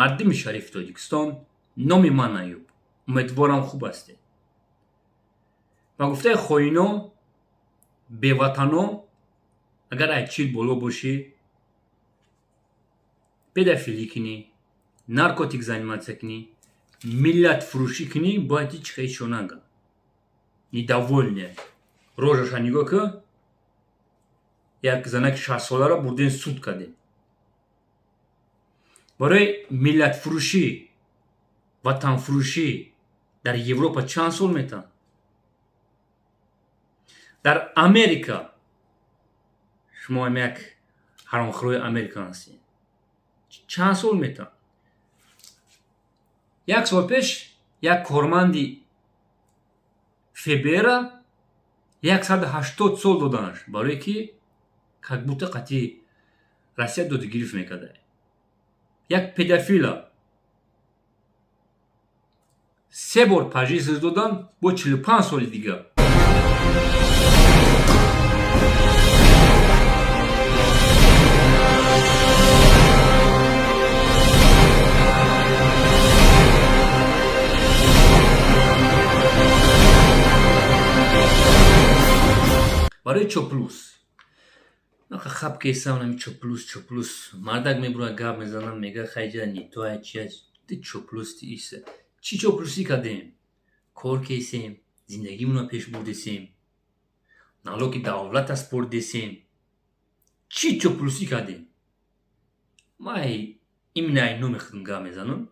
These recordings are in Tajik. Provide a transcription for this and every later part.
مردم شریف تاجیکستان نام من ایوب، امیدوارم خوب هستی. و گفته خوینا به وطنا اگر ایچیل بالا باشی پدافیلی کنی، نارکوتیک زنیمت کنی، ملت فروشی کنی، باید هیچ خیشو نگه недовольне рожаша нигоҳ ки як занаки 60 соларо бурден суд кардем барои миллатфурӯшӣ, ватанфурӯшӣ дар Европа чанд сол метавон? дар Америка шумо як ҳаромхӯрои Америка ҳастед. чанд сол метавон? як сол пеш як корманди фебера 180 сол доданаш барое ки как будто қатъи Россия додгирифт мекарда. як педофила 3 бор пожизненно додан бо 45 соли дига. барои чоплус хаб кесам нами чоплус мардак мебура гап мезанам мега хайҷа нитоя чия ти чоплус ти иса чӣ чоплусӣ кардем? кор кесем, зиндагимона пеш бурдесем, налоги давлата спор десем. чӣ чоплусӣ кардем? май имнай номехтум гап мезанам.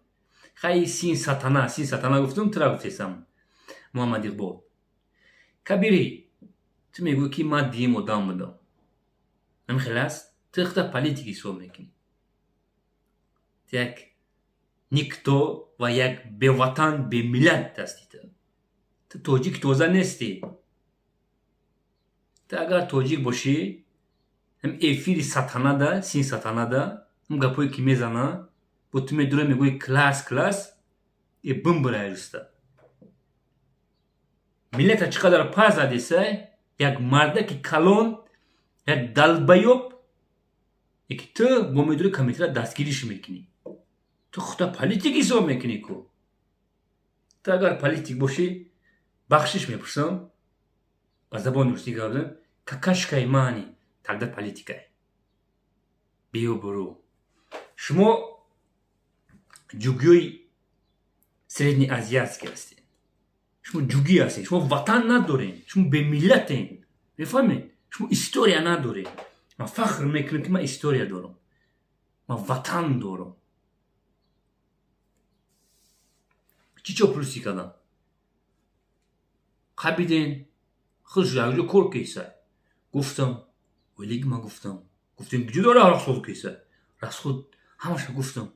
хай син сатана гуфтум, тра гуфтесам Муҳаммад Иқбол. Кабири ту мегӯй ки ман дигим одам будам. намехел аст? ту ихта политики ҳисоб мекунӣ. ту як никто ва як беватан бемиллат ҳастӣ. ту тоҷик тоза нестӣ. ту агар тоҷик бошӣ ҳам эфири сатанада, син сатанада ҳам гапое ки мезана бо ту медура мегӯи класс бимбирай руста. миллата чӣ қадар пас задеса як мардаки калон, як далбаёб ки ту бо медури комитера дастгириш мекунӣ. ту худа политик ҳисоб мекунӣ ку. ту агар политик бошӣ бахшиш мепурсам ба забони русӣ гавдам какашкаи мани тагда политикай. биё бурӯ. шумо ҷугиёи среднеазиатский ҳастед. шумо ҷугӣ ҳастед. шумо ватан надоред. шумо бемиллатед. мефаҳмед? шумо история надоред. ман фахр мекунам ки ман история дорам. ман ватан дорам. чӣ чоплусӣ кардам? қабиден худш якҷо кор кеса. гуфтам валиги ман гуфтам ҷудо дора расход кеса. расход ҳамаша гуфтам.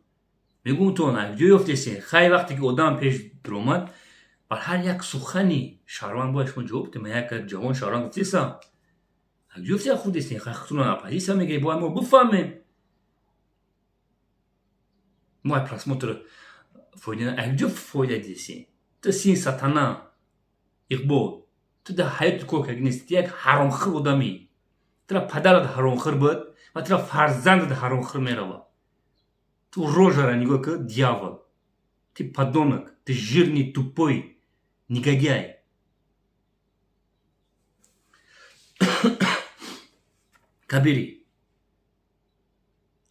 мегӯм тон якҷо ёфтесен. хай вақте ки одам пеш дуромад бар ҳар як сухани шаҳрванд бояд шумо ҷавоб дем. як ҷавон шаҳрванд гуфтесам якҷо ёфтея худесен. хай худтон оппозитсия мегиред бояд мо бифаҳмем. мо просмотр фоида якҷо фоида дидесен. ту син сатана Иқбол, ту дар ҳаёти кор карда нест. ту як ҳаромхӯр одамӣ. тура падарат ҳаромхӯр буд ва тура фарзандат ҳаромхӯр меравад. ту рожара нигоҳ ки дьявол. ту подонок, ту жирни тупой негодяй. кабири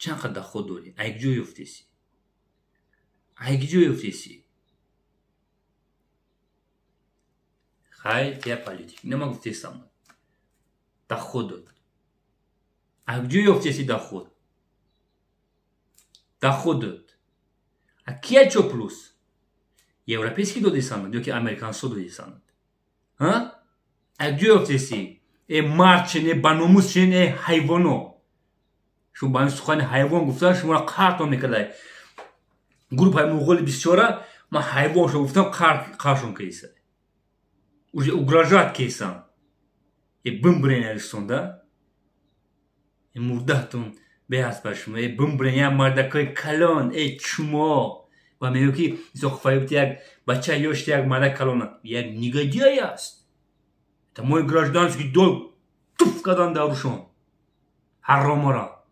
чанд қадр доход дорӣ? якҷо ёфтесӣ. якҷо ёфтесӣ. хай я политик. нема гуфтесам. доход дод. якҷо ёфтесӣ доход. доход дод. а кия чоплус? европейский додесанд ёки американсо додесанд? якҷо ёфтесӣ? мардчине баномусчине ҳайвоно. шумо ба сухани ҳайвон гуфтан шуморо қартон мекардай. группаи муғоли 24 ман ҳайвон шумо гуфтам қаршон киса. уже угрожат кесам. бимбирен аристонда. мурдатон беҳаст ба шумо. бимбирен як мардакои калон. чумо ва мегӯ ки исоқфаёбти як бачаи ёшти як мардак калона. як негодяй аст. это мой гражданский долг туф кардан дар рӯшон. ҳаромора.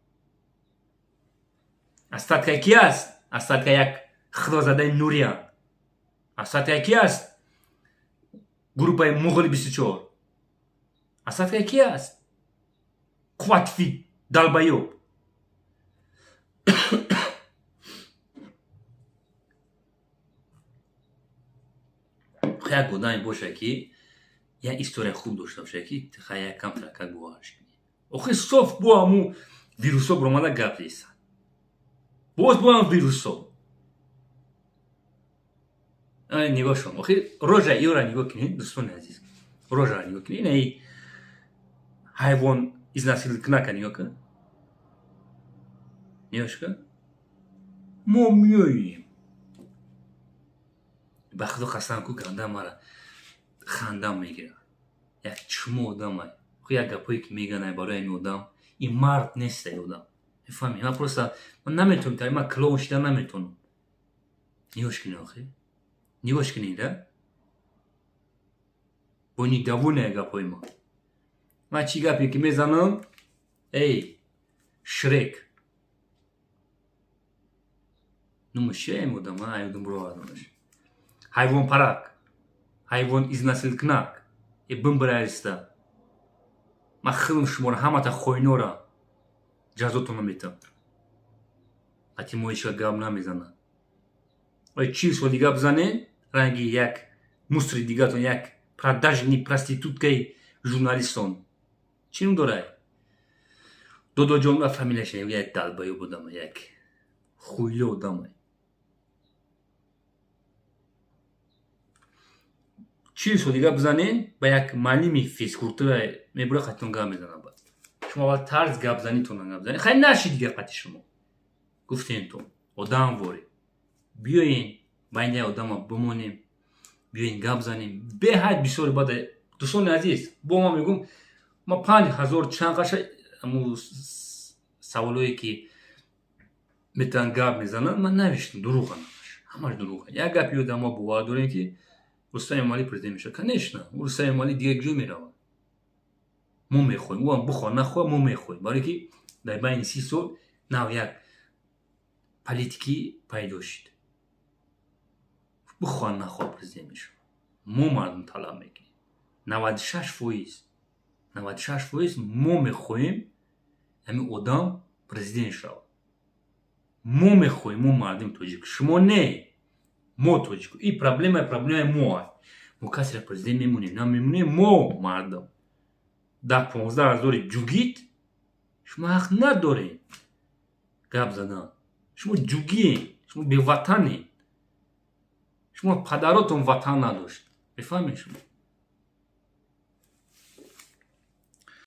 остатка ки аст? Асадка як худозадаи нуриян. Асадка ки аст? Группаи Муғули 24. Асадка ки аст? Қувватфи Далбаёб. як одаме боша ки як история хуб дошта боша ки якам трака гуварш кунӣ. охир соф бо ҳамун вирусо биромада гап лесан. боз бо ҳам вирусо. нигоҳ шум. охир рожа иёра нигоҳ кунед дӯстони азиз. рожаро нигоҳ кунед. ин ҳайвон изнасилкунака нигоҳ кун. нигоҳш кун. мо меоем. ба худо қасам ку ганда мара хандам мегирад. як чумо одамай. як гапое ки меганай барои ин одам ин мард нест одам. мефаҳмӣ? ман просто ман наметавонам тари ман клоун шида наметавонам. нигоҳш кунед охир. нигоҳш кунед да? бо ин давоне гапои ман. ман чӣ гапе ки мезанам? эй Шрек. нумо шираем одам одам буровадамаш. ҳайвонпарак. ҳайвон изнасилкунак. бимбирариста. ман хилм шуморо ҳамата хоинора ҷазотон метам. вақти мо ҳеч гап намезанам. 40 соли гап занем ранги як мусри дигатон як продажни проституткаи журналистон чим дорад? додоҷон ва фамилияш як далбаёб одама як хуйло одама. 40 соли гап занем ба як маълими физкултура мебура қатон гап мезанам. шумо аввал тарз гапзанитон гап занед. хайр нашид дигар қати шумо. гуфтентон одам воре. биёин байни одама бимонем. биёин гап занем. беҳад бисёр баъд дӯстони азиз бо ма мегум ма 5000 чанд қаша саволое ки метавонанд гап мезананд ман навиштам. дуруғанд. ҳамаш дуруғанд. як гапи одама бовар дорем ки Рустам Эмомалӣ президент мешавад. Конечно, Рустам Эмомалӣ дигар ҷо меравад. мо мехоҳем ӯам бихоҳ нахоҳ мо мехоҳем. барое ки дар байни 30 сол нав як политикӣ пайдо шуд. бихоҳ нахоҳ президент мешавад. мо мардум талаб мекунем. 96% мо мехоҳем ҳамин одам президент шавад. мо мехоҳем мо мардуми тоҷик. шумо не. мо тоҷик. ин проблемаи мо аст. мо касеро президент мемонем намемонем мо мардум. 10-15 ҳазори ҷугит шумо ҳақ надоред гап задан. шумо ҷугиед. шумо беватанед. шумо падаротон ватан надошт. мефаҳмед шумо?